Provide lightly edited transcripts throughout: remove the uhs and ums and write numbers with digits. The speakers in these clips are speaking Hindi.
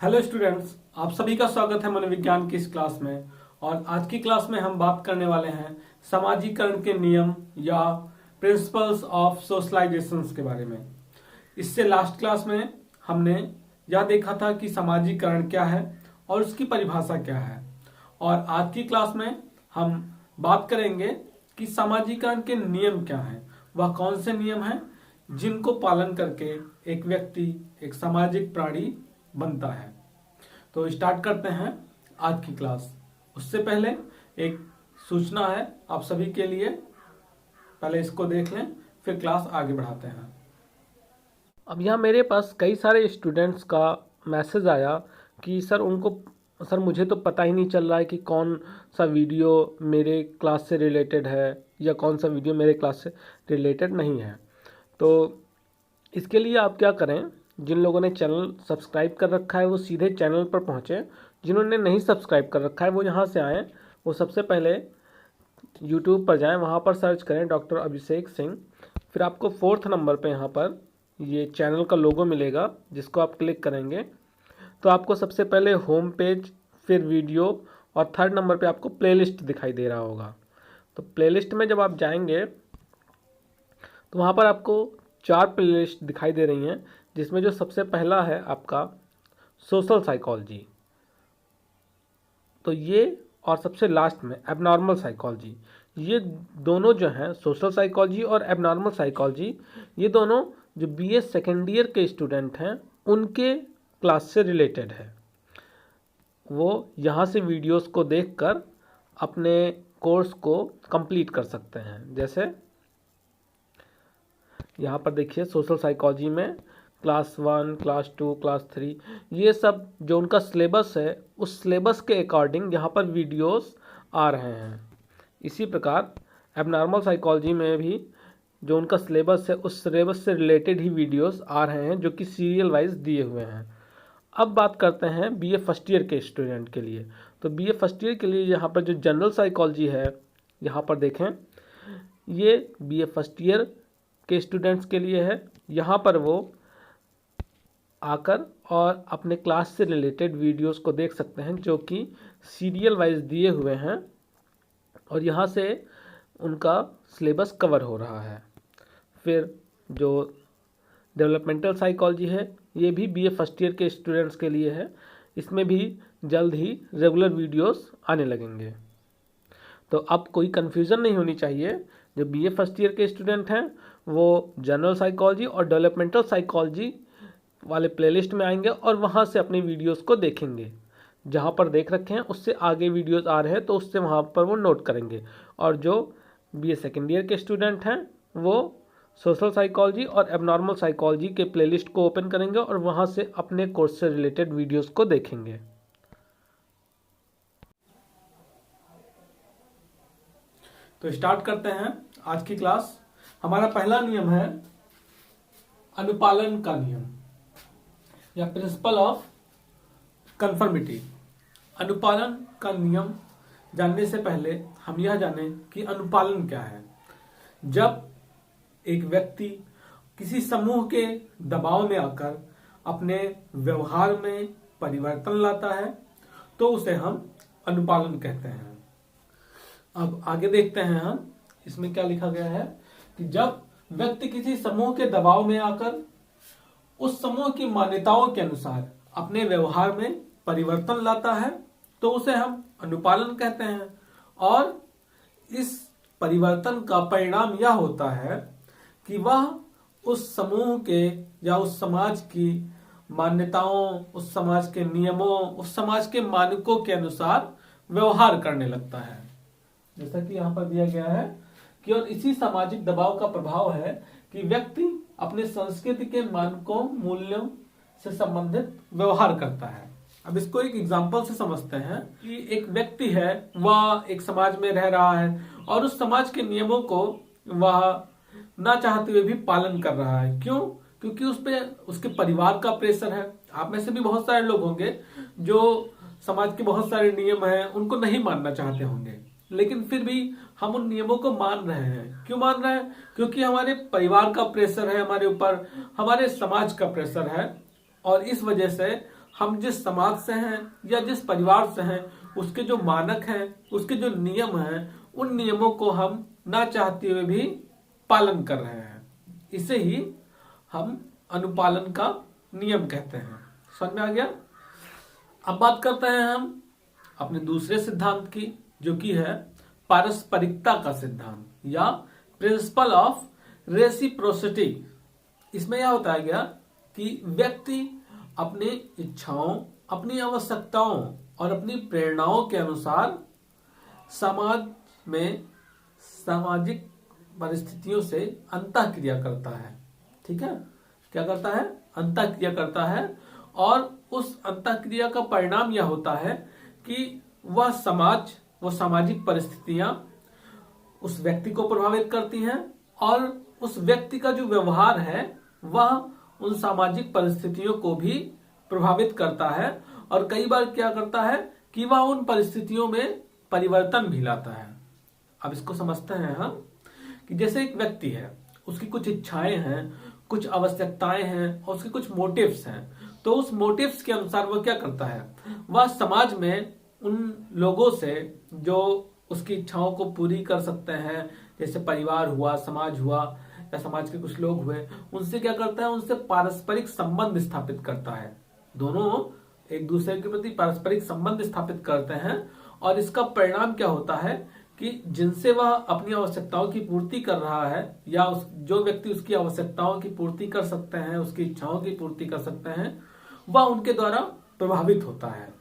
हेलो स्टूडेंट्स, आप सभी का स्वागत है मनोविज्ञान की इस क्लास में। और आज की क्लास में हम बात करने वाले हैं समाजीकरण के नियम या प्रिंसिपल्स ऑफ सोशलाइजेशंस के बारे में। इससे लास्ट क्लास में हमने यह देखा था कि समाजीकरण क्या है और उसकी परिभाषा क्या है। और आज की क्लास में हम बात करेंगे कि समाजीकरण के नियम क्या हैं, वह कौन से नियम हैं जिनको पालन करके एक व्यक्ति एक सामाजिक प्राणी बनता है। तो स्टार्ट करते हैं आज की क्लास। उससे पहले एक सूचना है आप सभी के लिए, पहले इसको देख लें फिर क्लास आगे बढ़ाते हैं। अब यहाँ मेरे पास कई सारे स्टूडेंट्स का मैसेज आया कि सर मुझे तो पता ही नहीं चल रहा है कि कौन सा वीडियो मेरे क्लास से रिलेटेड है या कौन सा वीडियो मेरे क्लास से रिलेटेड नहीं है। तो इसके लिए आप क्या करें, जिन लोगों ने चैनल सब्सक्राइब कर रखा है वो सीधे चैनल पर पहुँचें, जिन्होंने नहीं सब्सक्राइब कर रखा है वो यहाँ से आएँ। वो सबसे पहले यूट्यूब पर जाएँ, वहाँ पर सर्च करें डॉक्टर अभिषेक सिंह। फिर आपको 4th नंबर पे यहाँ पर ये चैनल का लोगो मिलेगा, जिसको आप क्लिक करेंगे तो आपको सबसे पहले होम पेज, फिर वीडियो और 3rd नंबर पे आपको प्लेलिस्ट दिखाई दे रहा होगा। तो प्लेलिस्ट में जब आप जाएंगे तो वहाँ पर आपको 4 प्लेलिस्ट दिखाई दे रही हैं, जिसमें जो सबसे पहला है आपका सोशल साइकोलॉजी, तो ये, और सबसे लास्ट में एबनॉर्मल साइकोलॉजी। ये दोनों जो हैं, सोशल साइकोलॉजी और एबनॉर्मल साइकोलॉजी, ये दोनों जो बीए सेकेंड ईयर के स्टूडेंट हैं उनके क्लास से रिलेटेड है। वो यहाँ से वीडियोस को देखकर अपने कोर्स को कंप्लीट कर सकते हैं। जैसे यहाँ पर देखिए, सोशल साइकोलॉजी में क्लास 1, क्लास 2, क्लास 3, ये सब जो उनका सिलेबस है उस सिलेबस के अकॉर्डिंग यहाँ पर वीडियोस आ रहे हैं। इसी प्रकार एबनॉर्मल साइकोलॉजी में भी जो उनका सिलेबस है उस सिलेबस से रिलेटेड ही वीडियोस आ रहे हैं, जो कि सीरियल वाइज दिए हुए हैं। अब बात करते हैं बीए फर्स्ट ईयर के स्टूडेंट के लिए। तो बीए फर्स्ट ईयर के लिए यहाँ पर जो जनरल साइकोलॉजी है, यहाँ पर देखें, ये बीए फर्स्ट ईयर के स्टूडेंट्स के लिए है। यहाँ पर वो आकर और अपने क्लास से रिलेटेड वीडियोस को देख सकते हैं, जो कि सीरियल वाइज दिए हुए हैं और यहाँ से उनका सिलेबस कवर हो रहा है। फिर जो डेवलपमेंटल साइकोलॉजी है, ये भी बीए फर्स्ट ईयर के स्टूडेंट्स के लिए है। इसमें भी जल्द ही रेगुलर वीडियोस आने लगेंगे। तो अब कोई कन्फ्यूज़न नहीं होनी चाहिए। जो बीए फर्स्ट ईयर के स्टूडेंट हैं वो जनरल साइकोलॉजी और डेवलपमेंटल साइकोलॉजी वाले प्लेलिस्ट में आएंगे और वहाँ से अपनी वीडियोस को देखेंगे। जहाँ पर देख रखे हैं उससे आगे वीडियोस आ रहे हैं तो उससे वहाँ पर वो नोट करेंगे। और जो बीए सेकेंड ईयर के स्टूडेंट हैं वो सोशल साइकोलॉजी और एबनॉर्मल साइकोलॉजी के प्लेलिस्ट को ओपन करेंगे और वहाँ से अपने कोर्स से रिलेटेड वीडियोस को देखेंगे। तो स्टार्ट करते हैं आज की क्लास। हमारा पहला नियम है अनुपालन का नियम या प्रिंसिपल ऑफ कन्फर्मिटी। अनुपालन का नियम जानने से पहले हम यह जानें कि अनुपालन क्या है। जब एक व्यक्ति किसी समूह के दबाव में आकर अपने व्यवहार में परिवर्तन लाता है तो उसे हम अनुपालन कहते हैं। अब आगे देखते हैं हम इसमें क्या लिखा गया है कि जब व्यक्ति किसी समूह के दबाव में आकर उस समूह की मान्यताओं के अनुसार अपने व्यवहार में परिवर्तन लाता है तो उसे हम अनुपालन कहते हैं। और इस परिवर्तन का परिणाम यह होता है कि वह उस समूह के या उस समाज की मान्यताओं, उस समाज के नियमों, उस समाज के मानकों के अनुसार व्यवहार करने लगता है। जैसा कि यहाँ पर दिया गया है कि और इसी सामाजिक दबाव का प्रभाव है कि व्यक्ति अपने संस्कृति के मानकों, मूल्यों से संबंधित व्यवहार करता है। अब इसको एक एग्जाम्पल से समझते हैं कि एक व्यक्ति है, वह एक समाज में रह रहा है और उस समाज के नियमों को वह ना चाहते हुए भी पालन कर रहा है। क्यों? क्योंकि उस पे उसके परिवार का प्रेशर है। आप में से भी बहुत सारे लोग होंगे जो समाज के बहुत सारे नियम हैं उनको नहीं मानना चाहते होंगे, लेकिन फिर भी हम उन नियमों को मान रहे हैं। क्यों मान रहे हैं? क्योंकि हमारे परिवार का प्रेशर है हमारे ऊपर, हमारे समाज का प्रेशर है, और इस वजह से हम जिस समाज से हैं या जिस परिवार से हैं उसके जो मानक हैं, उसके जो नियम हैं, उन नियमों को हम ना चाहते हुए भी पालन कर रहे हैं। इसे ही हम अनुपालन का नियम कहते हैं। समझ में आ गया? अब बात करते हैं हम अपने दूसरे सिद्धांत की, जो कि है पारस्परिकता का सिद्धांत या प्रिंसिपल ऑफ रेसिप्रोसिटी। इसमें यह बताया गया कि व्यक्ति अपनी इच्छाओं, अपनी आवश्यकताओं और अपनी प्रेरणाओं के अनुसार समाज में सामाजिक परिस्थितियों से अंतःक्रिया करता है। ठीक है, क्या करता है? अंतःक्रिया करता है। और उस अंतःक्रिया का परिणाम यह होता है कि वह सामाजिक परिस्थितियां उस व्यक्ति को प्रभावित करती हैं और उस व्यक्ति का जो व्यवहार है वह उन सामाजिक परिस्थितियों को भी प्रभावित करता है। और कई बार क्या करता है कि वह उन परिस्थितियों में परिवर्तन भी लाता है। अब इसको समझते हैं हम कि जैसे एक व्यक्ति है, उसकी कुछ इच्छाएं हैं, कुछ आवश्यकताएं हैं और उसके कुछ मोटिव्स हैं। तो उस मोटिव्स के अनुसार वह क्या करता है? वह समाज में उन लोगों से जो उसकी इच्छाओं को पूरी कर सकते हैं, जैसे परिवार हुआ, समाज हुआ या समाज के कुछ लोग हुए, उनसे क्या करता है? उनसे पारस्परिक संबंध स्थापित करता है। दोनों एक दूसरे के प्रति पारस्परिक संबंध स्थापित करते हैं और इसका परिणाम क्या होता है कि जिनसे वह अपनी आवश्यकताओं की पूर्ति कर रहा है या जो व्यक्ति उसकी आवश्यकताओं की पूर्ति कर सकते हैं, उसकी इच्छाओं की पूर्ति कर सकते हैं, वह उनके द्वारा प्रभावित होता है।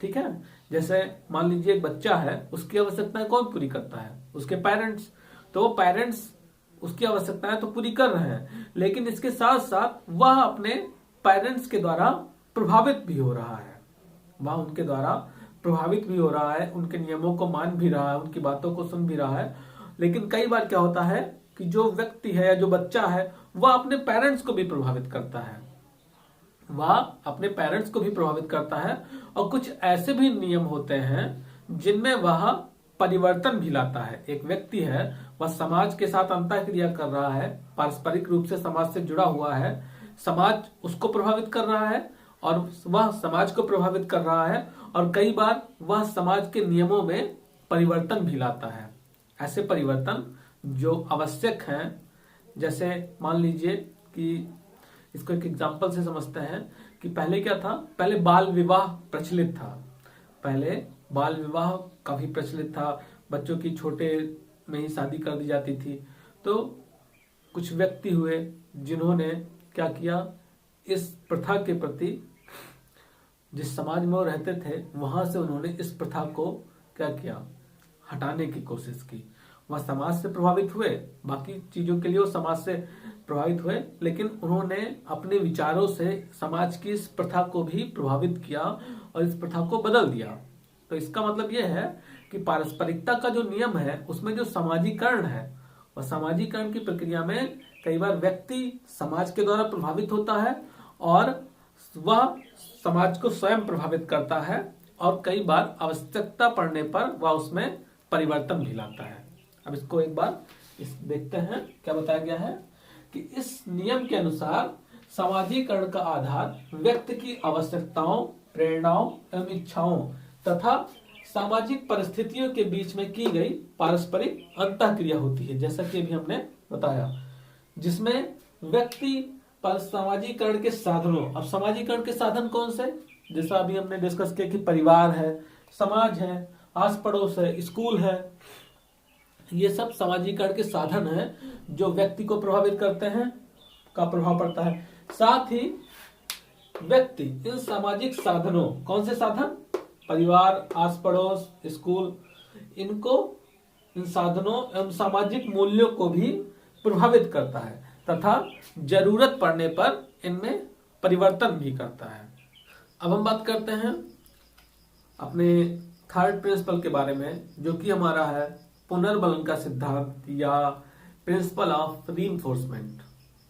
ठीक है, जैसे मान लीजिए एक बच्चा है, उसकी आवश्यकताएं कौन पूरी करता है? उसके पेरेंट्स। तो वो पेरेंट्स उसकी आवश्यकताएं तो पूरी कर रहे हैं, लेकिन इसके साथ साथ वह अपने पेरेंट्स के द्वारा प्रभावित भी हो रहा है। वह उनके द्वारा प्रभावित भी हो रहा है, उनके नियमों को मान भी रहा है, उनकी बातों को सुन भी रहा है। लेकिन कई बार क्या होता है कि जो व्यक्ति है या जो बच्चा है वह अपने पेरेंट्स को भी प्रभावित करता है। वह अपने पेरेंट्स को भी प्रभावित करता है और कुछ ऐसे भी नियम होते हैं जिनमें वह परिवर्तन भी लाता है। एक व्यक्ति है, वह समाज के साथ अंतःक्रिया कर रहा है, पारस्परिक रूप से समाज से जुड़ा हुआ है, समाज उसको प्रभावित कर रहा है और वह समाज को प्रभावित कर रहा है और कई बार वह समाज के नियमों में परिवर्तन भी लाता है। ऐसे परिवर्तन जो आवश्यक हैं, जैसे मान लीजिए कि इसको एक एग्जांपल से समझते हैं कि पहले क्या था? पहले बाल विवाह प्रचलित था। पहले बाल विवाह काफी प्रचलित था, बच्चों की छोटे में ही शादी कर दी जाती थी। तो कुछ व्यक्ति हुए जिन्होंने क्या किया, इस प्रथा के प्रति, जिस समाज में वो रहते थे वहां से उन्होंने इस प्रथा को क्या किया? हटाने की कोशिश की। वह समाज से प्रभावित हुए, बाकी चीजों के लिए वो समाज से प्रभावित हुए, लेकिन उन्होंने अपने विचारों से समाज की इस प्रथा को भी प्रभावित किया और इस प्रथा को बदल दिया। तो इसका मतलब यह है कि पारस्परिकता का जो नियम है उसमें जो सामाजिकरण है, और सामाजिकरण की प्रक्रिया में कई बार व्यक्ति समाज के द्वारा प्रभावित होता है और वह समाज को स्वयं प्रभावित करता है और कई बार आवश्यकता पड़ने पर वह उसमें परिवर्तन भी लाता है। अब इसको एक बार देखते हैं क्या बताया गया है कि इस नियम के अनुसार सामाजिकरण का आधार व्यक्ति की आवश्यकताओं, प्रेरणाओं एवं इच्छाओं तथा सामाजिक परिस्थितियों के बीच में की गई पारस्परिक अंतःक्रिया होती है, जैसा कि अभी हमने बताया, जिसमें व्यक्ति पर सामाजिकरण के साधनों। अब सामाजिकरण के साधन कौन से? जैसा अभी हमने डिस्कस किया कि परिवार है, समाज है, आस पड़ोस है, स्कूल है, ये सब सामाजिकरण के साधन हैं जो व्यक्ति को प्रभावित करते हैं, का प्रभाव पड़ता है। साथ ही व्यक्ति इन सामाजिक साधनों, कौन से साधन? परिवार, आस पड़ोस, स्कूल, इन साधनों एवं सामाजिक मूल्यों को भी प्रभावित करता है तथा जरूरत पड़ने पर इनमें परिवर्तन भी करता है। अब हम बात करते हैं अपने थर्ड प्रिंसिपल के बारे में, जो कि हमारा है पुनर्बलन का सिद्धांत या प्रिंसिपल ऑफ रीइंफोर्समेंट।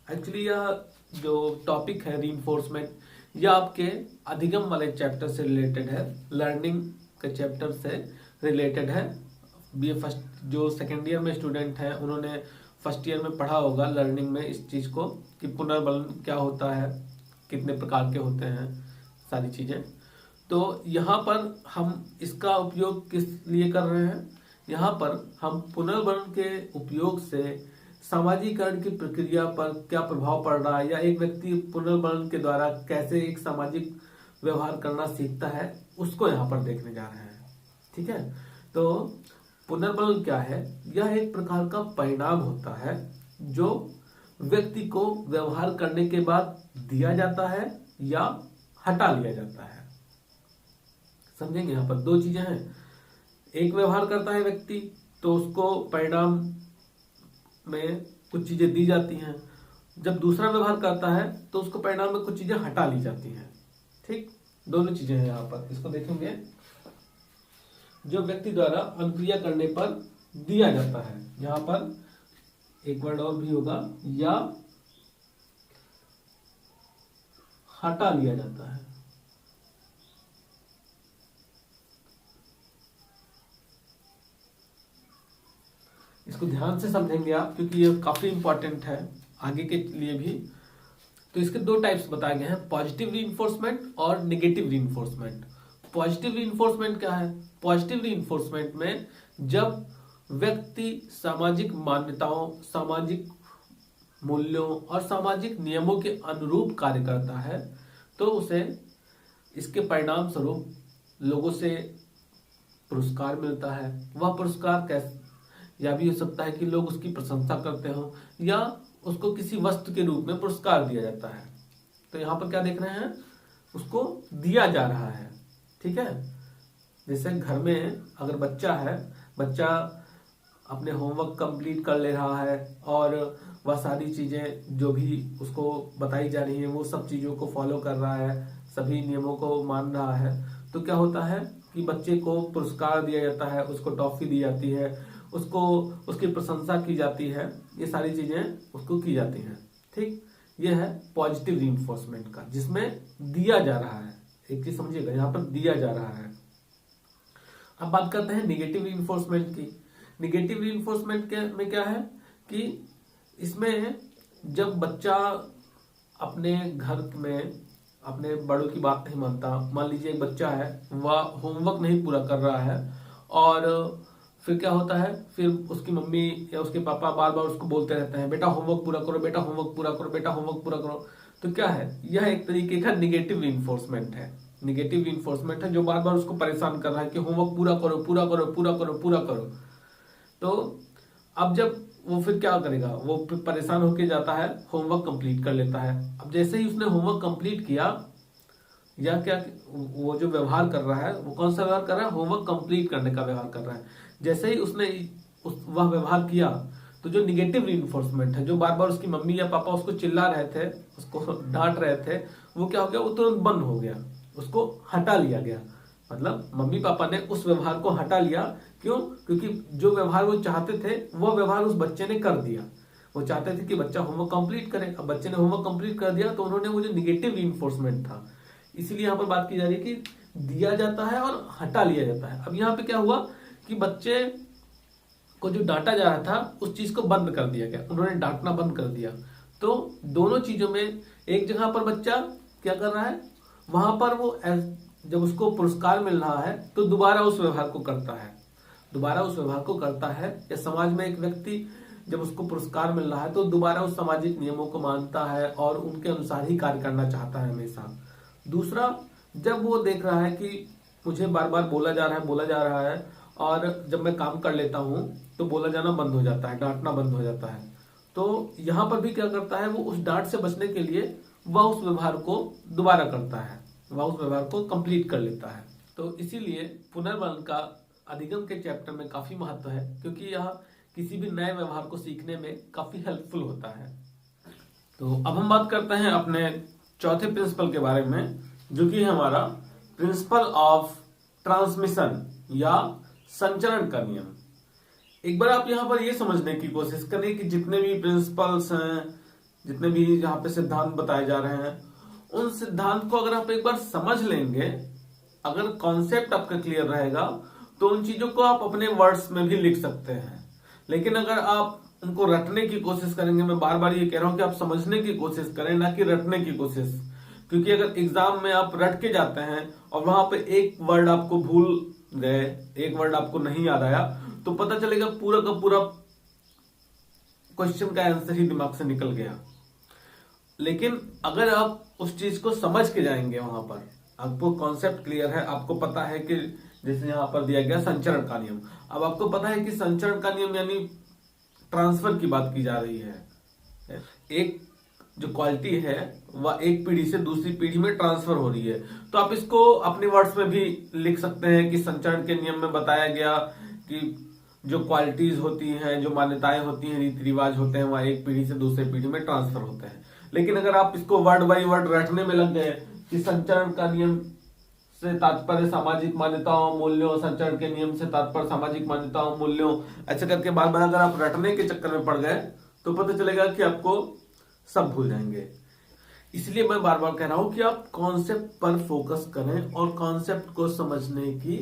एक्चुअली यह जो टॉपिक है रीइंफोर्समेंट, यह आपके अधिगम वाले चैप्टर से रिलेटेड है, लर्निंग के चैप्टर से रिलेटेड है। बीए फर्स्ट जो सेकेंड ईयर में स्टूडेंट हैं उन्होंने फर्स्ट ईयर में पढ़ा होगा लर्निंग में इस चीज को कि पुनर्बलन क्या होता है, कितने प्रकार के होते हैं, सारी चीजें। तो यहाँ पर हम इसका उपयोग किस लिए कर रहे हैं? यहाँ पर हम पुनर्वर्ण के उपयोग से सामाजिकरण की प्रक्रिया पर क्या प्रभाव पड़ रहा है, या एक व्यक्ति पुनर्वर्ण के द्वारा कैसे एक सामाजिक व्यवहार करना सीखता है, उसको यहाँ पर देखने जा रहे हैं। ठीक है, तो पुनर्वर्ण क्या है? यह एक प्रकार का परिणाम होता है जो व्यक्ति को व्यवहार करने के बाद दिया जाता है या हटा लिया जाता है। समझेंगे, यहाँ पर दो चीजें हैं। एक व्यवहार करता है व्यक्ति, तो उसको परिणाम में कुछ चीजें दी जाती हैं। जब दूसरा व्यवहार करता है तो उसको परिणाम में कुछ चीजें हटा ली जाती हैं। ठीक, दोनों चीजें हैं यहाँ पर। इसको देखेंगे, जो व्यक्ति द्वारा अनुक्रिया करने पर दिया जाता है, यहाँ पर एक वर्ड और भी होगा, या हटा लिया जाता है। इसको ध्यान से समझेंगे आप, क्योंकि ये काफी इंपॉर्टेंट है आगे के लिए भी। तो इसके दो टाइप्स बताए गए हैं, पॉजिटिव रीइंफोर्समेंट और नेगेटिव रीइंफोर्समेंट। पॉजिटिव रीइंफोर्समेंट क्या है? पॉजिटिव रीइंफोर्समेंट में जब व्यक्ति सामाजिक मान्यताओं, सामाजिक मूल्यों और सामाजिक नियमों के अनुरूप कार्य करता है, तो उसे इसके परिणाम स्वरूप लोगों से पुरस्कार मिलता है। वह पुरस्कार कैसे, या भी हो सकता है कि लोग उसकी प्रशंसा करते हो, या उसको किसी वस्तु के रूप में पुरस्कार दिया जाता है। तो यहाँ पर क्या देख रहे हैं? उसको दिया जा रहा है। ठीक है, जैसे घर में अगर बच्चा है, बच्चा अपने होमवर्क कंप्लीट कर ले रहा है और वह सारी चीजें जो भी उसको बताई जा रही है वो सब चीजों को फॉलो कर रहा है, सभी नियमों को मान रहा है, तो क्या होता है कि बच्चे को पुरस्कार दिया जाता है, उसको टॉफी दी जाती है, उसको उसकी प्रशंसा की जाती है, ये सारी चीजें उसको की जाती हैं। ठीक, ये है पॉजिटिव रीइंफोर्समेंट का, जिसमें दिया जा रहा है। एक चीज समझिएगा, यहाँ पर दिया जा रहा है। अब बात करते हैं नेगेटिव रीइंफोर्समेंट की। नेगेटिव रीइंफोर्समेंट में क्या है कि इसमें जब बच्चा अपने घर में अपने बड़ों की बात नहीं मानता, मान लीजिए एक बच्चा है, वह होमवर्क नहीं पूरा कर रहा है, और फिर क्या होता है, फिर उसकी मम्मी या उसके पापा बार बार उसको बोलते रहते हैं, बेटा होमवर्क पूरा करो, बेटा होमवर्क पूरा करो, बेटा होमवर्क पूरा करो। तो क्या है, यह एक तरीके का निगेटिव रीइंफोर्समेंट है। निगेटिव रीइंफोर्समेंट है जो बार बार उसको परेशान कर रहा है कि होमवर्क पूरा करो, पूरा करो, पूरा करो, पूरा करो। तो अब जब वो फिर क्या करेगा, वो फिर परेशान होके जाता है, होमवर्क कंप्लीट कर लेता है। अब जैसे ही उसने होमवर्क कंप्लीट किया, या क्या वो जो व्यवहार कर रहा है, वो कौन सा व्यवहार कर रहा है? होमवर्क कंप्लीट करने का व्यवहार कर रहा है। जैसे ही उसने वह व्यवहार किया, तो जो निगेटिव रीइंफोर्समेंट है, जो बार बार उसकी मम्मी या पापा उसको चिल्ला रहे थे, उसको डांट रहे थे, वो क्या हो गया, वो तुरंत बंद हो गया, उसको हटा लिया गया। मतलब मम्मी पापा ने उस व्यवहार को हटा लिया। क्यों? क्योंकि जो व्यवहार वो चाहते थे वो व्यवहार उस बच्चे ने कर दिया। वो चाहते थे कि बच्चा होमवर्क कंप्लीट करे, अब बच्चे ने होमवर्क कंप्लीट कर दिया, तो उन्होंने वो जो निगेटिव रीइंफोर्समेंट था, इसीलिए यहाँ पर बात की जा रही है कि दिया जाता है और हटा लिया जाता है। अब यहाँ पे क्या हुआ कि बच्चे को जो डांटा जा रहा था उस चीज को बंद कर दिया गया, उन्होंने डांटना बंद कर दिया। तो दोनों चीजों में, एक जगह पर बच्चा क्या कर रहा है, वहां पर वो जब उसको पुरस्कार मिल रहा है तो दोबारा उस व्यवहार को करता है, दोबारा उस व्यवहार को करता है। या समाज में एक व्यक्ति जब उसको पुरस्कार मिल रहा है तो दोबारा उस सामाजिक नियमों को मानता है और उनके अनुसार ही कार्य करना चाहता है हमेशा। दूसरा, जब वो देख रहा है कि मुझे बार बार बोला जा रहा है और जब मैं काम कर लेता हूं तो बोला जाना बंद हो जाता है, डांटना बंद हो जाता है, तो यहां पर भी क्या करता है, वो उस डांट से बचने के लिए वह उस व्यवहार को दोबारा करता है, वह उस व्यवहार को कंप्लीट कर लेता है। तो इसीलिए पुनर्वर्ण का अधिगम के चैप्टर में काफी महत्व है, क्योंकि यह किसी भी नए व्यवहार को सीखने में काफी हेल्पफुल होता है। तो अब हम बात करते हैं अपने चौथे प्रिंसिपल के बारे में, जो कि है हमारा प्रिंसिपल ऑफ ट्रांसमिशन या संचरण का नियम। एक बार आप यहाँ पर ये समझने की कोशिश करें कि जितने भी प्रिंसिपल्स हैं, जितने भी यहाँ पे सिद्धांत बताए जा रहे हैं, उन सिद्धांत को अगर आप एक बार समझ लेंगे, अगर कॉन्सेप्ट आपका क्लियर रहेगा, तो उन चीजों को आप अपने वर्ड्स में भी लिख सकते हैं। लेकिन अगर आप उनको रटने की कोशिश करेंगे, मैं बार बार ये कह रहा हूं कि आप समझने की कोशिश करें, ना कि रटने की कोशिश, क्योंकि अगर एग्जाम में आप रट के जाते हैं और वहां पे एक वर्ड आपको भूल गए, एक वर्ड आपको नहीं याद आया, तो पता चलेगा पूरा का पूरा क्वेश्चन का आंसर ही दिमाग से निकल गया। लेकिन अगर आप उस चीज को समझ के जाएंगे, वहां पर आपको कॉन्सेप्ट क्लियर है, आपको पता है कि जैसे यहां पर दिया गया संचरण का नियम, अब आपको पता है कि संचरण का नियम यानी ट्रांसफर की बात की जा रही है। एक जो क्वालिटी है वह एक पीढ़ी से दूसरी पीढ़ी में ट्रांसफर हो रही है। तो आप इसको अपने वर्ड्स में भी लिख सकते हैं कि संचरण के नियम में बताया गया कि जो क्वालिटीज होती हैं, जो मान्यताएं होती हैं, रीति रिवाज होते हैं, वह एक पीढ़ी से दूसरे पीढ़ी में ट्रांसफर होते हैं। लेकिन अगर आप इसको वर्ड बाय वर्ड रटने में लग गए कि संचरण का नियम से तात्पर्य सामाजिक मान्यताओं मूल्यों, संचरण के नियम से तात्पर्य सामाजिक मान्यताओं मूल्यों, ऐसे करके बार बार अगर आप रटने के चक्कर में पड़ गए तो पता चलेगा कि आपको सब भूल जाएंगे। इसलिए मैं बार बार कह रहा हूं कि आप कॉन्सेप्ट पर फोकस करें और कॉन्सेप्ट को समझने की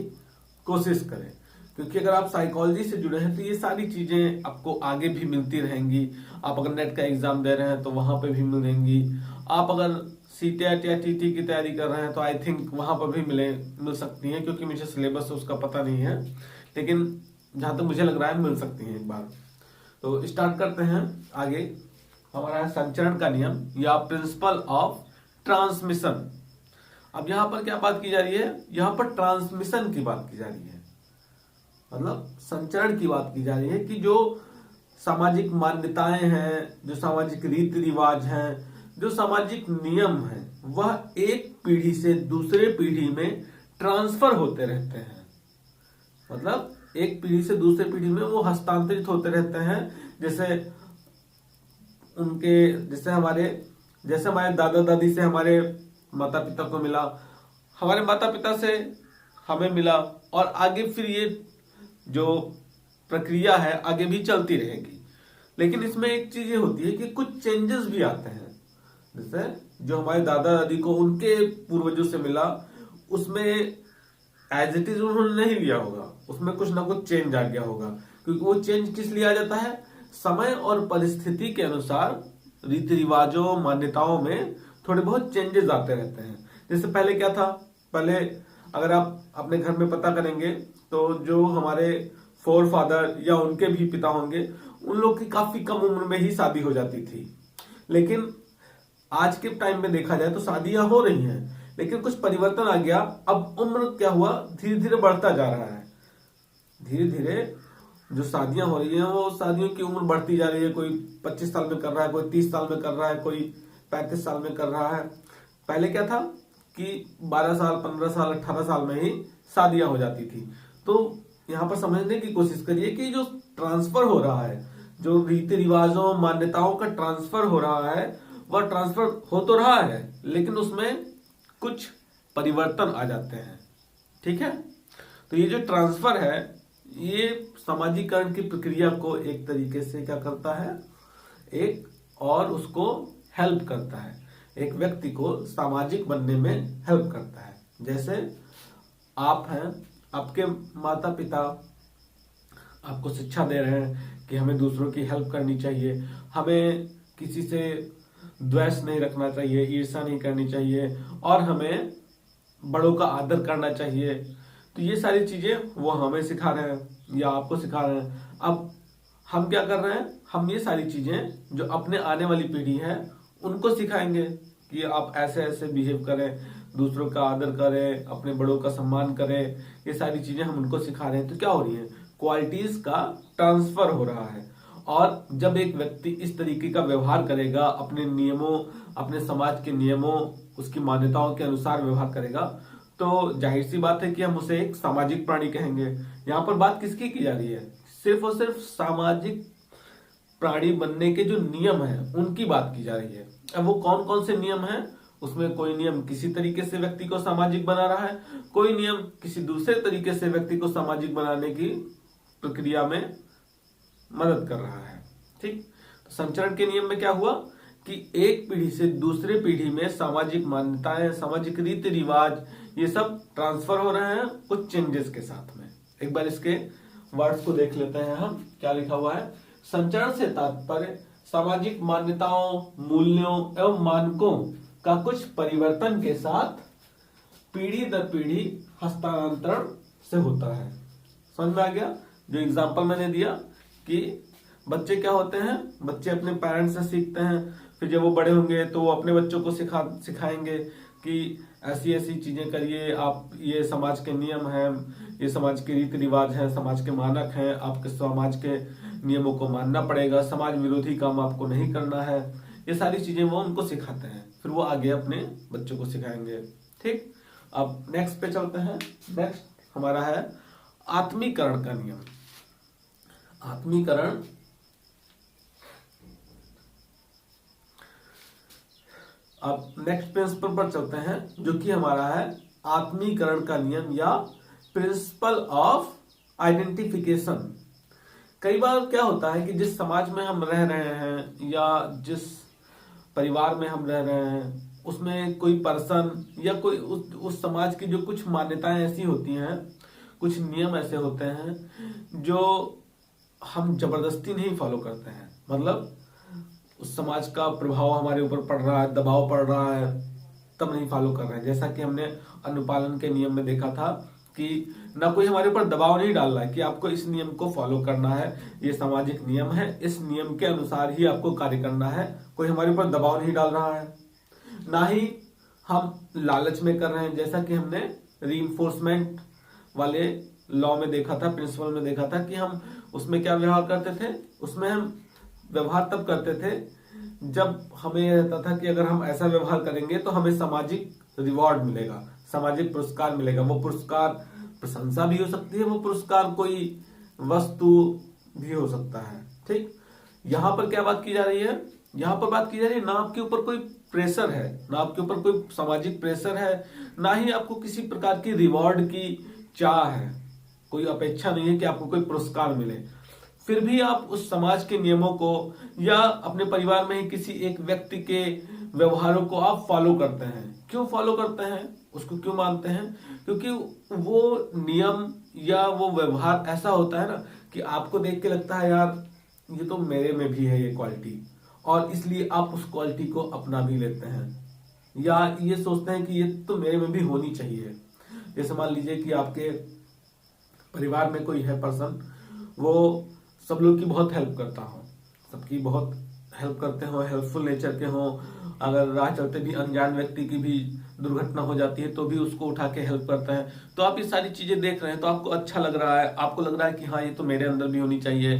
कोशिश करें, क्योंकि अगर आप साइकोलॉजी से जुड़े हैं तो ये सारी चीजें आपको आगे भी मिलती रहेंगी। आप अगर नेट का एग्जाम दे रहे हैं तो वहां पे भी मिलेंगी। आप अगर सीटेट या टीटी की तैयारी कर रहे हैं तो आई थिंक वहां पर भी मिल सकती हैं, क्योंकि मुझे सिलेबस उसका पता नहीं है, लेकिन जहां तक मुझे लग रहा है मिल सकती हैं एक बार। तो स्टार्ट करते हैं आगे। हमारा है संचरण का नियम या प्रिंसिपल ऑफ ट्रांसमिशन। अब यहां पर क्या बात की जा रही है, यहां पर ट्रांसमिशन की बात की जा रही है, मतलब संचरण की बात की जा रही है कि जो सामाजिक मान्यताएं हैं, जो सामाजिक रीति रिवाज हैं, जो सामाजिक नियम हैं, वह एक पीढ़ी से दूसरे पीढ़ी में ट्रांसफर होते रहते हैं। मतलब एक पीढ़ी से दूसरे पीढ़ी में वो हस्तांतरित होते रहते हैं। जैसे हमारे दादा दादी से हमारे माता पिता को मिला, हमारे माता पिता से हमें मिला, और आगे फिर ये जो प्रक्रिया है आगे भी चलती रहेगी। लेकिन इसमें एक चीज ये होती है कि कुछ चेंजेस भी आते हैं। जैसे जो हमारे दादा दादी को उनके पूर्वजों से मिला, उसमें एज इट इज उन्होंने नहीं लिया होगा, उसमें कुछ ना कुछ चेंज आ गया होगा। क्योंकि वो चेंज किस लिए आ जाता है, समय और परिस्थिति के अनुसार रीति रिवाजों मान्यताओं में थोड़े बहुत चेंजेस आते रहते हैं। जैसे पहले क्या था, पहले अगर आप अपने घर में पता करेंगे तो जो हमारे फोर फादर या उनके भी पिता होंगे, उन लोग की काफी कम उम्र में ही शादी हो जाती थी। लेकिन आज के टाइम में देखा जाए तो शादियां हो रही हैं, लेकिन कुछ परिवर्तन आ गया। अब उम्र क्या हुआ, धीरे धीरे बढ़ता जा रहा है। धीरे धीरे जो शादियां हो रही हैं वो शादियों की उम्र बढ़ती जा रही है। कोई 25 साल में कर रहा है, कोई 30 साल में कर रहा है, कोई 35 साल में कर रहा है। पहले क्या था कि 12 साल 15 साल 18 साल में ही शादियां हो जाती थी। तो यहाँ पर समझने की कोशिश करिए कि जो ट्रांसफर हो रहा है, जो रीति रिवाजों मान्यताओं का ट्रांसफर हो रहा है, वह ट्रांसफर हो तो रहा है, लेकिन उसमें कुछ परिवर्तन आ जाते हैं। ठीक है, तो ये जो ट्रांसफर है ये सामाजिकरण की प्रक्रिया को एक तरीके से क्या करता है, एक और उसको हेल्प करता है, एक व्यक्ति को सामाजिक बनने में हेल्प करता है। जैसे आप हैं, आपके माता पिता आपको शिक्षा दे रहे हैं कि हमें दूसरों की हेल्प करनी चाहिए, हमें किसी से द्वेष नहीं रखना चाहिए, ईर्ष्या नहीं करनी चाहिए, और हमें बड़ों का आदर करना चाहिए। तो ये सारी चीजें वो हमें सिखा रहे हैं या आपको सिखा रहे हैं। अब हम क्या कर रहे हैं, हम ये सारी चीजें जो अपने आने वाली पीढ़ी है उनको सिखाएंगे कि आप ऐसे ऐसे बिहेव करें, दूसरों का आदर करें, अपने बड़ों का सम्मान करें। ये सारी चीजें हम उनको सिखा रहे हैं। तो क्या हो रही है, क्वालिटीज का ट्रांसफर हो रहा है। और जब एक व्यक्ति इस तरीके का व्यवहार करेगा, अपने नियमों, अपने समाज के नियमों, उसकी मान्यताओं के अनुसार व्यवहार करेगा, तो जाहिर सी बात है कि हम उसे एक सामाजिक प्राणी कहेंगे। यहाँ पर बात किसकी की जा रही है, सिर्फ और सिर्फ सामाजिक प्राणी बनने के जो नियम है उनकी बात की जा रही है। अब वो कौन कौन से नियम हैं, उसमें कोई नियम किसी तरीके से व्यक्ति को सामाजिक बना रहा है, कोई नियम किसी दूसरे तरीके से व्यक्ति को सामाजिक बनाने की प्रक्रिया में मदद कर रहा है। ठीक, तो संचरण के नियम में क्या हुआ कि एक पीढ़ी से दूसरे पीढ़ी में सामाजिक मान्यताएं, सामाजिक रीति रिवाज, ये सब ट्रांसफर हो रहे हैं कुछ चेंजेस के साथ में। एक बार इसके वर्ड्स को देख लेते हैं हम, क्या लिखा हुआ है। संचरण से तात्पर्य सामाजिक मान्यताओं, मूल्यों एवं मानकों का कुछ परिवर्तन के साथ पीढ़ी दर पीढ़ी हस्तांतरण से होता है। समझ में आ गया? जो एग्जाम्पल मैंने दिया कि बच्चे क्या होते हैं, बच्चे अपने पेरेंट्स से सीखते हैं, फिर जब वो बड़े होंगे तो वो अपने बच्चों को सिखाएंगे कि ऐसी ऐसी चीजें करिए आप, ये समाज के नियम हैं, ये समाज के रीति रिवाज हैं, समाज के मानक हैं, आपके समाज के नियमों को मानना पड़ेगा, समाज विरोधी काम आपको नहीं करना है। ये सारी चीजें वो उनको सिखाते हैं, फिर वो आगे अपने बच्चों को सिखाएंगे। ठीक, अब नेक्स्ट पे चलते हैं। नेक्स्ट हमारा है आत्मीकरण का नियम। आत्मीकरण अब नेक्स्ट प्रिंसिपल पर चलते हैं, जो कि हमारा है आत्मीकरण का नियम या प्रिंसिपल ऑफ आइडेंटिफिकेशन। कई बार क्या होता है कि जिस समाज में हम रह रहे हैं या जिस परिवार में हम रह रहे हैं उसमें कोई पर्सन या कोई उस समाज की जो कुछ मान्यताएं ऐसी होती हैं, कुछ नियम ऐसे होते हैं जो हम जबरदस्ती नहीं फॉलो करते हैं। मतलब उस समाज का प्रभाव हमारे ऊपर पड़ रहा है, दबाव पड़ रहा है, तब नहीं फॉलो कर रहे हैं। जैसा कि हमने अनुपालन के नियम में देखा था कि ना कोई हमारे ऊपर दबाव नहीं डाल रहा है कि आपको इस नियम को फॉलो करना है, ये सामाजिक नियम है, इस नियम के अनुसार ही आपको कार्य करना है। कोई हमारे ऊपर दबाव नहीं डाल रहा है, ना ही हम लालच में कर रहे हैं। जैसा कि हमने रीइंफोर्समेंट वाले लॉ में देखा था, प्रिंसिपल में देखा था कि हम उसमें क्या व्यवहार करते थे, उसमें हम व्यवहार तब करते थे जब हमें यह रहता था कि अगर हम ऐसा व्यवहार करेंगे तो हमें सामाजिक रिवॉर्ड मिलेगा, सामाजिक पुरस्कार मिलेगा। वो पुरस्कार प्रशंसा भी हो सकती है, वो पुरस्कार कोई वस्तु भी हो सकता है। ठीक, यहां पर क्या बात की जा रही है? यहां पर बात की जा रही है ना आपके ऊपर कोई प्रेशर है, ना आपके ऊपर कोई सामाजिक प्रेशर है, ना ही आपको किसी प्रकार की रिवॉर्ड की चाह है, कोई अपेक्षा नहीं है कि आपको कोई पुरस्कार मिले। फिर भी आप उस समाज के नियमों को या अपने परिवार में ही किसी एक व्यक्ति के व्यवहारों को आप फॉलो करते हैं। क्यों फॉलो करते हैं, उसको क्यों मानते हैं? क्योंकि वो नियम या वो व्यवहार ऐसा होता है ना कि आपको देख के लगता है यार ये तो मेरे में भी है ये क्वालिटी, और इसलिए आप उस क्वालिटी को अपना भी लेते हैं, या ये सोचते हैं कि ये तो मेरे में भी होनी चाहिए। जैसे मान लीजिए कि आपके परिवार में कोई है पर्सन, वो सब लोग की बहुत हेल्प करता हो, सबकी बहुत हेल्प करते हो, हेल्पफुल नेचर के हो। अगर राह चलते भी अनजान व्यक्ति की भी दुर्घटना हो जाती है तो भी उसको उठा के हेल्प करते हैं। तो आप ये सारी चीजें देख रहे हैं तो आपको अच्छा लग रहा है, आपको लग रहा है कि हाँ ये तो मेरे अंदर भी होनी चाहिए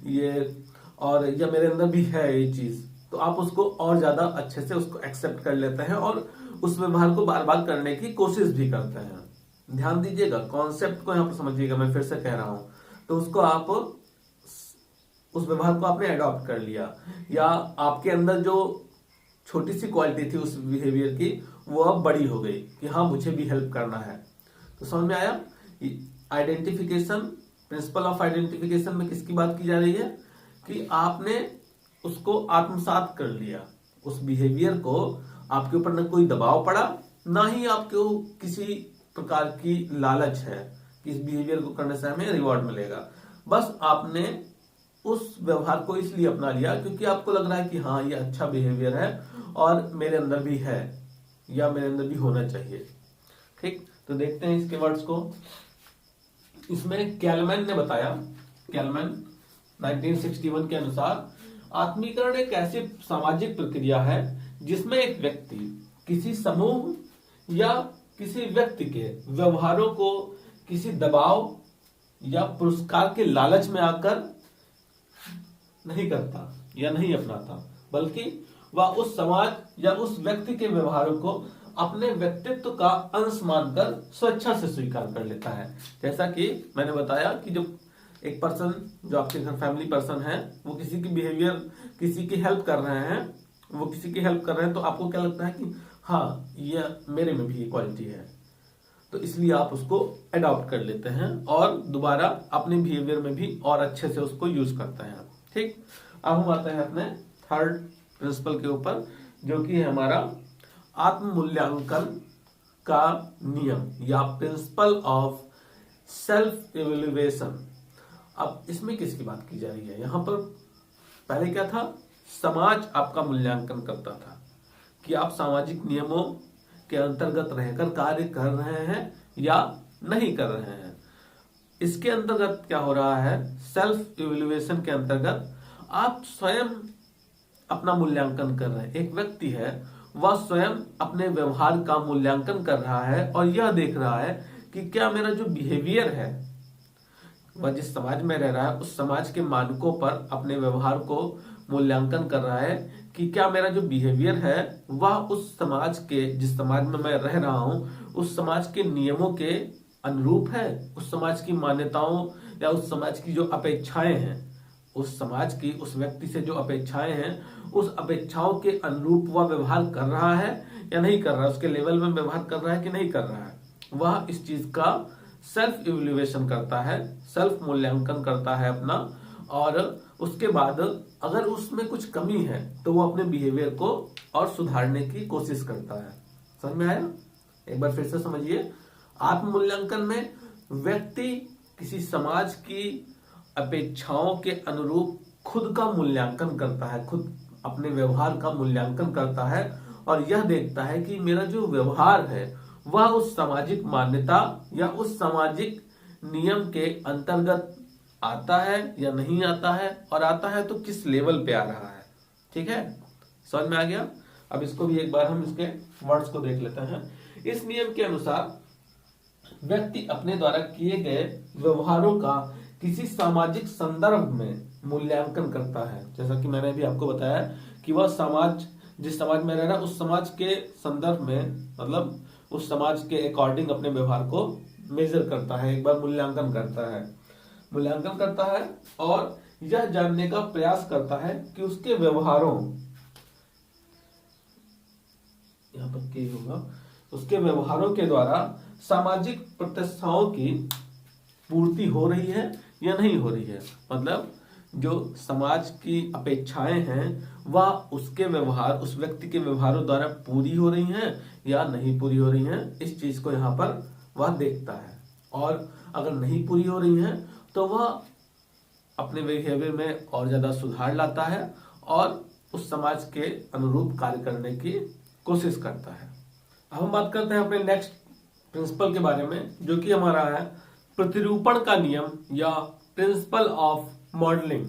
ये, और या मेरे अंदर भी है ये चीज, तो आप उसको और ज्यादा अच्छे से उसको एक्सेप्ट कर लेते हैं और उस व्यवहार को बार बार करने की कोशिश भी करते हैं। ध्यान दीजिएगा, कॉन्सेप्ट को यहाँ पर समझिएगा, मैं फिर से कह रहा हूं। तो उसको आप उस व्यवहार को आपने अडॉप्ट कर लिया, या आपके अंदर जो छोटी सी क्वालिटी थी उस बिहेवियर की वो अब बड़ी हो गई कि हाँ मुझे भी हेल्प करना है। तो समझ में आया? आइडेंटिफिकेशन, प्रिंसिपल ऑफ आइडेंटिफिकेशन में किसकी बात की जा रही है कि आपने उसको आत्मसात कर लिया, उस बिहेवियर को। आपके ऊपर न कोई दबाव पड़ा, ना ही आपको किसी प्रकार की लालच है कि इस बिहेवियर को करने से हमें रिवॉर्ड मिलेगा। बस आपने उस व्यवहार को इसलिए अपना लिया क्योंकि आपको लग रहा है कि हाँ ये अच्छा बिहेवियर है और मेरे अंदर भी है या मेरे अंदर भी होना चाहिए। ठीक, तो देखते हैं इसके वर्ड्स को। इसमें कैलमैन ने बताया, कैलमैन 1961 के अनुसार आत्मीकरण एक ऐसी सामाजिक प्रक्रिया है जिसमें एक व्यक्ति किसी समूह या किसी व्यक्ति के व्यवहारों को किसी दबाव या पुरस्कार के लालच में आकर नहीं करता या नहीं अपनाता, बल्कि वह उस समाज या उस व्यक्ति के व्यवहारों को अपने व्यक्तित्व का अंश मानकर स्वेच्छा से स्वीकार कर लेता है। जैसा कि मैंने बताया कि जब एक पर्सन, जो आपके घर फैमिली पर्सन है, वो किसी की बिहेवियर, किसी की हेल्प कर रहे हैं, वो किसी की हेल्प कर रहे हैं, तो आपको क्या लगता है कि हाँ ये मेरे में भी ये क्वालिटी है, तो इसलिए आप उसको अडॉप्ट कर लेते हैं और दोबारा अपने बिहेवियर में भी और अच्छे से उसको यूज करते हैं। ठीक, अब हम आते हैं अपने थर्ड प्रिंसिपल के ऊपर, जो कि है हमारा आत्म मूल्यांकन का नियम या प्रिंसिपल ऑफ सेल्फ इवैल्यूएशन। अब इसमें किसकी बात की जा रही है? यहां पर पहले क्या था, समाज आपका मूल्यांकन करता था कि आप सामाजिक नियमों के अंतर्गत रहकर कार्य कर रहे हैं या नहीं कर रहे हैं। इसके अंतर्गत क्या हो रहा है, सेल्फ इवैल्यूएशन के अंतर्गत आप स्वयं अपना मूल्यांकन कर रहे हैं। एक व्यक्ति है, वह स्वयं अपने व्यवहार का मूल्यांकन कर रहा है और यह देख रहा है कि क्या मेरा जो बिहेवियर है, वह जिस समाज में रह रहा है उस समाज के मानकों पर अपने व्यवहार को मूल्यांकन कर रहा है कि क्या मेरा जो बिहेवियर है वह उस समाज के, जिस समाज में मैं रह रहा हूं, उस समाज के नियमों के अनुरूप है, उस समाज की मान्यताओं या उस समाज की जो अपेक्षाएं हैं, उस समाज की उस व्यक्ति से जो अपेक्षाएं हैं उस अपेक्षाओं के अनुरूप वह व्यवहार कर रहा है या नहीं कर रहा है, उसके लेवल में व्यवहार कर रहा है कि नहीं कर रहा है। वह इस चीज का सेल्फ इवैल्यूएशन करता है, सेल्फ मूल्यांकन करता है अपना, और उसके बाद अगर उसमें कुछ कमी है तो वो अपने बिहेवियर को और सुधारने की कोशिश करता है। समझ में आया? एक बार फिर से समझिए। आत्म मूल्यांकन में व्यक्ति किसी समाज की अपेक्षाओं के अनुरूप खुद का मूल्यांकन करता है, खुद अपने व्यवहार का मूल्यांकन करता है और यह देखता है कि मेरा जो व्यवहार है वह उस सामाजिक मान्यता या उस सामाजिक नियम के अंतर्गत आता है या नहीं आता है, और आता है तो किस लेवल पे आ रहा है। ठीक है, समझ में आ गया? अब इसको भी एक बार हम इसके वर्ड्स को देख लेते हैं। इस नियम के अनुसार व्यक्ति अपने द्वारा किए गए व्यवहारों का किसी सामाजिक संदर्भ में मूल्यांकन करता है। जैसा कि मैंने अभी आपको बताया कि वह समाज, जिस समाज में रह रहा है उस समाज के संदर्भ में, मतलब उस समाज के अकॉर्डिंग अपने व्यवहार को मेजर करता है, एक बार मूल्यांकन करता है और यह जानने का प्रयास करता है कि उसके व्यवहारों, यहां पर क्या होगा, उसके व्यवहारों के द्वारा सामाजिक प्रतिष्ठाओं की पूर्ति हो रही है या नहीं हो रही है। मतलब जो समाज की अपेक्षाएं हैं वह उसके व्यवहार, उस व्यक्ति के व्यवहारों द्वारा पूरी हो रही हैं या नहीं पूरी हो रही हैं, इस चीज को यहाँ पर वह देखता है। और अगर नहीं पूरी हो रही हैं तो वह अपने बिहेवियर में और ज्यादा सुधार लाता है और उस समाज के अनुरूप कार्य करने की कोशिश करता है। अब हम बात करते हैं अपने नेक्स्ट प्रिंसिपल के बारे में, जो कि हमारा है प्रतिरूपण का नियम या प्रिंसिपल ऑफ मॉडलिंग।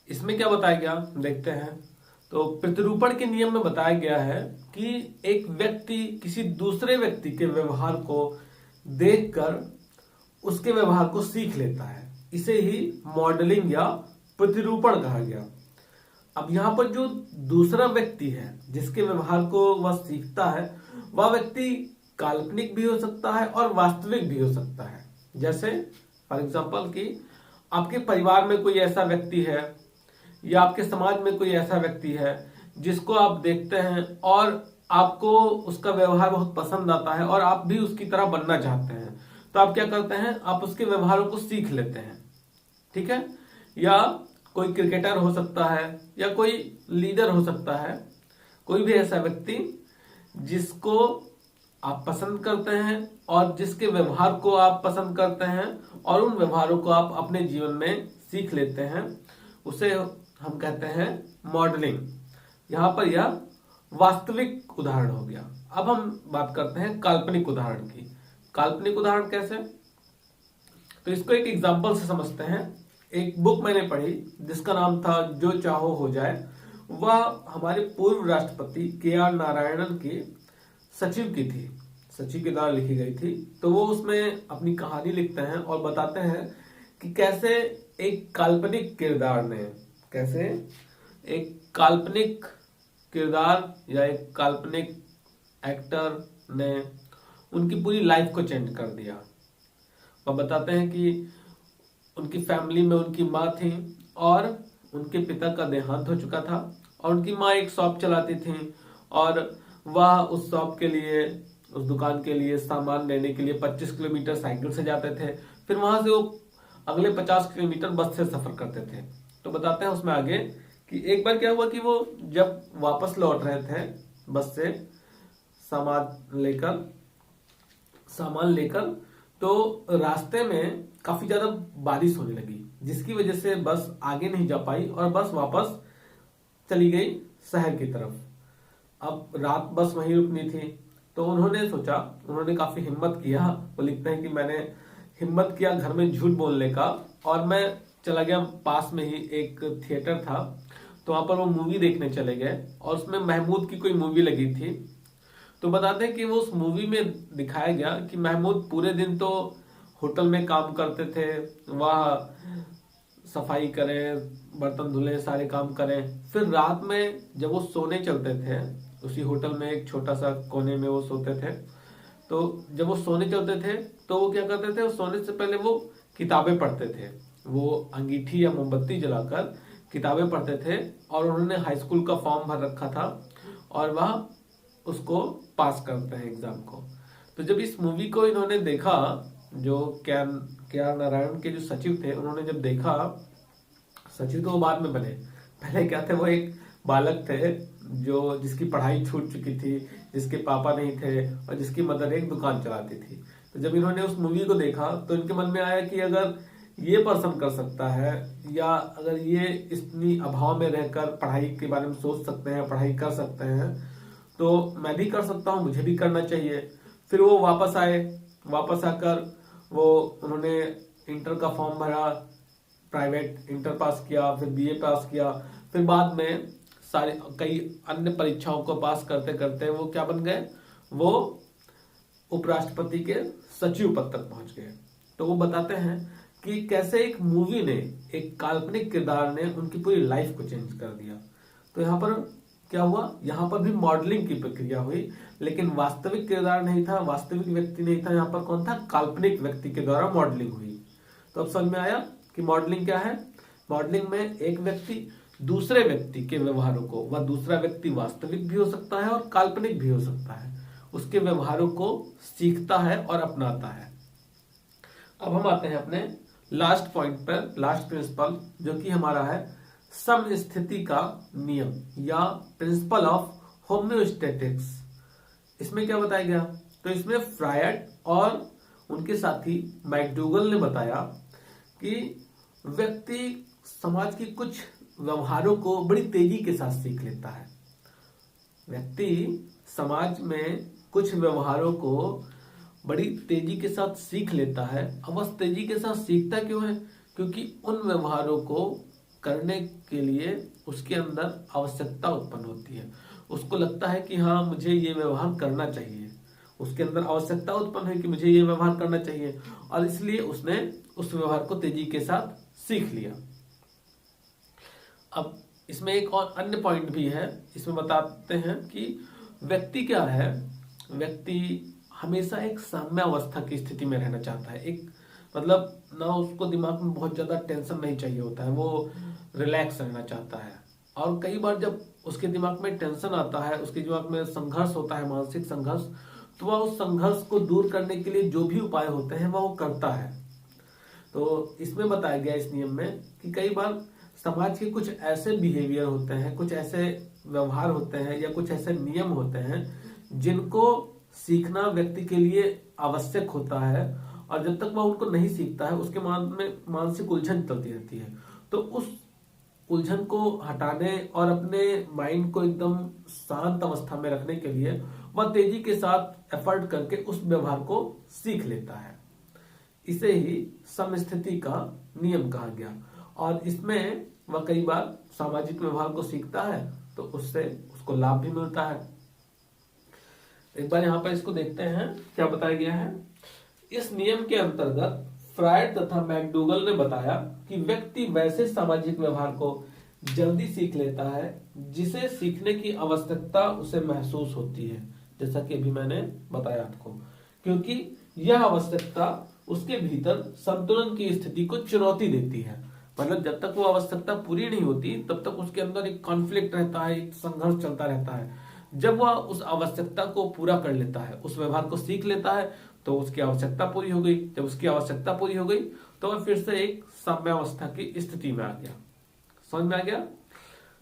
इसमें क्या बताया गया देखते हैं। तो प्रतिरूपण के नियम में बताया गया है कि एक व्यक्ति किसी दूसरे व्यक्ति के व्यवहार को देखकर उसके व्यवहार को सीख लेता है, इसे ही मॉडलिंग या प्रतिरूपण कहा गया। अब यहाँ पर जो दूसरा व्यक्ति है जिसके व्यवहार को वह सीखता है, वह व्यक्ति काल्पनिक भी हो सकता है और वास्तविक भी हो सकता है। जैसे फॉर एग्जांपल कि आपके परिवार में कोई ऐसा व्यक्ति है या आपके समाज में कोई ऐसा व्यक्ति है जिसको आप देखते हैं और आपको उसका व्यवहार बहुत पसंद आता है और आप भी उसकी तरह बनना चाहते हैं, तो आप क्या करते हैं, आप उसके व्यवहारों को सीख लेते हैं। ठीक है, या कोई क्रिकेटर हो सकता है या कोई लीडर हो सकता है, कोई भी ऐसा व्यक्ति जिसको आप पसंद करते हैं और जिसके व्यवहार को आप पसंद करते हैं और उन व्यवहारों को आप अपने जीवन में सीख लेते हैं, उसे हम कहते हैं मॉडलिंग। यहाँ पर यह वास्तविक उदाहरण हो गया। अब हम बात करते हैं काल्पनिक उदाहरण की। काल्पनिक उदाहरण कैसे, तो इसको एक एग्जांपल से समझते हैं। एक बुक मैंने पढ़ी जिसका नाम था जो चाहो हो जाए। वह हमारे पूर्व राष्ट्रपति के.आर. नारायणन के सचिव की थी, सचिव के द्वारा लिखी गई थी। तो वो उसमें अपनी कहानी लिखते हैं और बताते हैं कि कैसे एक काल्पनिक किरदार ने, कैसे एक काल्पनिक किरदार या एक काल्पनिक एक्टर ने उनकी पूरी लाइफ को चेंज कर दिया। वह बताते हैं कि उनकी फैमिली में उनकी माँ थी और उनके पिता का देहांत हो चुका था और उनकी माँ एक शॉप चलाती थी और वह उस शॉप के लिए, उस दुकान के लिए सामान लेने के लिए 25 किलोमीटर साइकिल से जाते थे, फिर वहां से वो अगले 50 किलोमीटर बस से सफर करते थे। तो बताते हैं उसमें आगे कि एक बार क्या हुआ कि वो जब वापस लौट रहे थे बस से सामान लेकर तो रास्ते में काफी ज्यादा बारिश होने लगी, जिसकी वजह से बस आगे नहीं जा पाई और बस वापस चली गई शहर की तरफ। अब रात बस वहीं रुकनी थी, तो उन्होंने सोचा, उन्होंने काफी हिम्मत किया। वो लिखते हैं कि मैंने हिम्मत किया घर में झूठ बोलने का, और मैं चला गया, पास में ही एक थिएटर था, तो वहां पर वो मूवी देखने चले गए, और उसमें महमूद की कोई मूवी लगी थी। तो बताते हैं कि वो उस मूवी में दिखाया गया कि महमूद पूरे दिन तो होटल में काम करते थे, वह सफाई करें, बर्तन धुले, सारे काम करें, फिर रात में जब वो सोने चलते थे, उसी होटल में एक छोटा सा कोने में वो सोते थे, तो जब वो सोने चलते थे तो वो क्या करते थे, वो सोने से पहले वो किताबें पढ़ते थे, वो अंगीठी या मोमबत्ती जलाकर किताबें पढ़ते थे, और उन्होंने हाई स्कूल का फॉर्म भर रखा था, और वह उसको पास करते हैं एग्जाम को। तो जब इस मूवी को इन्होंने देखा, जो के आर नारायण के जो सचिव थे, उन्होंने जब देखा, सचिव तो वो बाद में बने, पहले क्या थे, वो एक बालक थे जो जिसकी पढ़ाई छूट चुकी थी, जिसके पापा नहीं थे, और जिसकी मदर एक दुकान चलाती थी। तो जब इन्होंने उस मूवी को देखा तो इनके मन में आया कि अगर ये पर्सन कर सकता है, या अगर ये इतनी अभाव में रहकर पढ़ाई के बारे में सोच सकते हैं, पढ़ाई कर सकते हैं, तो मैं भी कर सकता हूँ, मुझे भी करना चाहिए। फिर वो वापस आए, वापस आकर वो उन्होंने इंटर का फॉर्म भरा, प्राइवेट इंटर पास किया, फिर बीए पास किया, फिर बाद में सारे कई अन्य परीक्षाओं को पास करते करते वो क्या बन गए, वो उपराष्ट्रपति के सचिव पद तक पहुंच गए। तो वो बताते हैं कि कैसे एक मूवी ने, एक काल्पनिक किरदार ने उनकी पूरी लाइफ को चेंज कर दिया। तो यहाँ पर क्या हुआ, यहाँ पर भी मॉडलिंग की प्रक्रिया हुई, लेकिन वास्तविक किरदार नहीं था, वास्तविक व्यक्ति नहीं था, यहाँ पर कौन था, काल्पनिक व्यक्ति के द्वारा मॉडलिंग हुई। तो अब समझ में आया कि मॉडलिंग क्या है। मॉडलिंग में एक व्यक्ति दूसरे व्यक्ति के व्यवहारों को, वह दूसरा व्यक्ति वास्तविक भी हो सकता है और काल्पनिक भी हो सकता है, उसके व्यवहारों को सीखता है और अपनाता है। अब हम आते हैं अपने लास्ट पॉइंट पर, लास्ट प्रिंसिपल, जो कि हमारा है समस्थिति का नियम या प्रिंसिपल ऑफ होम्योस्टैटिक्स। इसमें क्या बताया गया, तो इसमें फ्रायड और उनके साथी मैकडूगल ने बताया कि व्यक्ति समाज की कुछ व्यवहारों को बड़ी तेजी के साथ सीख लेता है। व्यक्ति समाज में कुछ व्यवहारों को बड़ी तेजी के साथ सीख लेता है। अब वह तेजी के साथ सीखता क्यों है, क्योंकि उन व्यवहारों को करने के लिए उसके अंदर आवश्यकता उत्पन्न होती है। उसको लगता है कि हाँ, मुझे ये व्यवहार करना चाहिए, उसके अंदर आवश्यकता उत्पन्न है कि मुझे ये व्यवहार करना चाहिए, और इसलिए उसने उस व्यवहार को तेजी के साथ सीख लिया। अब इसमें एक और अन्य पॉइंट भी है, इसमें बताते हैं कि व्यक्ति क्या है, व्यक्ति हमेशा एक साम्यावस्था की स्थिति में रहना चाहता है। एक मतलब ना, उसको दिमाग में बहुत ज्यादा टेंशन नहीं चाहिए होता है, वो रिलैक्स रहना चाहता है। और कई बार जब उसके दिमाग में टेंशन आता है, उसके दिमाग में संघर्ष होता है, मानसिक संघर्ष, तो वह उस संघर्ष को दूर करने के लिए जो भी उपाय होते हैं वह वो करता है। तो इसमें बताया गया इस नियम में कि कई बार समाज के कुछ ऐसे बिहेवियर होते हैं, कुछ ऐसे व्यवहार होते हैं, या कुछ ऐसे नियम होते हैं जिनको सीखना व्यक्ति के लिए आवश्यक होता है, और जब तक वह उनको नहीं सीखता है उसके मन में मानसिक उलझन चलती रहती है। तो उस उलझन को हटाने और अपने माइंड को एकदम शांत अवस्था में रखने के लिए वह तेजी के साथ एफर्ट करके उस व्यवहार को सीख लेता है। इसे ही समस्थिति का नियम कहा गया, और इसमें वह कई बार सामाजिक व्यवहार को सीखता है, तो उससे उसको लाभ भी मिलता है। एक बार यहाँ पर इसको देखते हैं क्या बताया गया है। इस नियम के अंतर्गत फ्रायड तथा मैकडूगल ने बताया कि व्यक्ति वैसे सामाजिक व्यवहार को जल्दी सीख लेता है जिसे सीखने की आवश्यकता उसे महसूस होती है, जैसा कि अभी मैंने बताया आपको, क्योंकि यह आवश्यकता उसके भीतर संतुलन की स्थिति को चुनौती देती है। मतलब जब तक वो आवश्यकता पूरी नहीं होती तब तक उसके अंदर एक कॉन्फ्लिक्ट रहता है, एक संघर्ष चलता रहता है। जब वह उस आवश्यकता को पूरा कर लेता है, उस व्यवहार को सीख लेता है, तो उसकी आवश्यकता पूरी हो गई। जब उसकी आवश्यकता पूरी हो गई तो वह फिर से एक साम्यावस्था की स्थिति में आ गया। समझ में आ गया।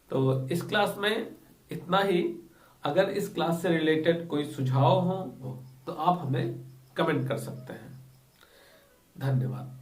तो इस क्लास में इतना ही। अगर इस क्लास से रिलेटेड कोई सुझाव हो तो आप हमें कमेंट कर सकते हैं। धन्यवाद।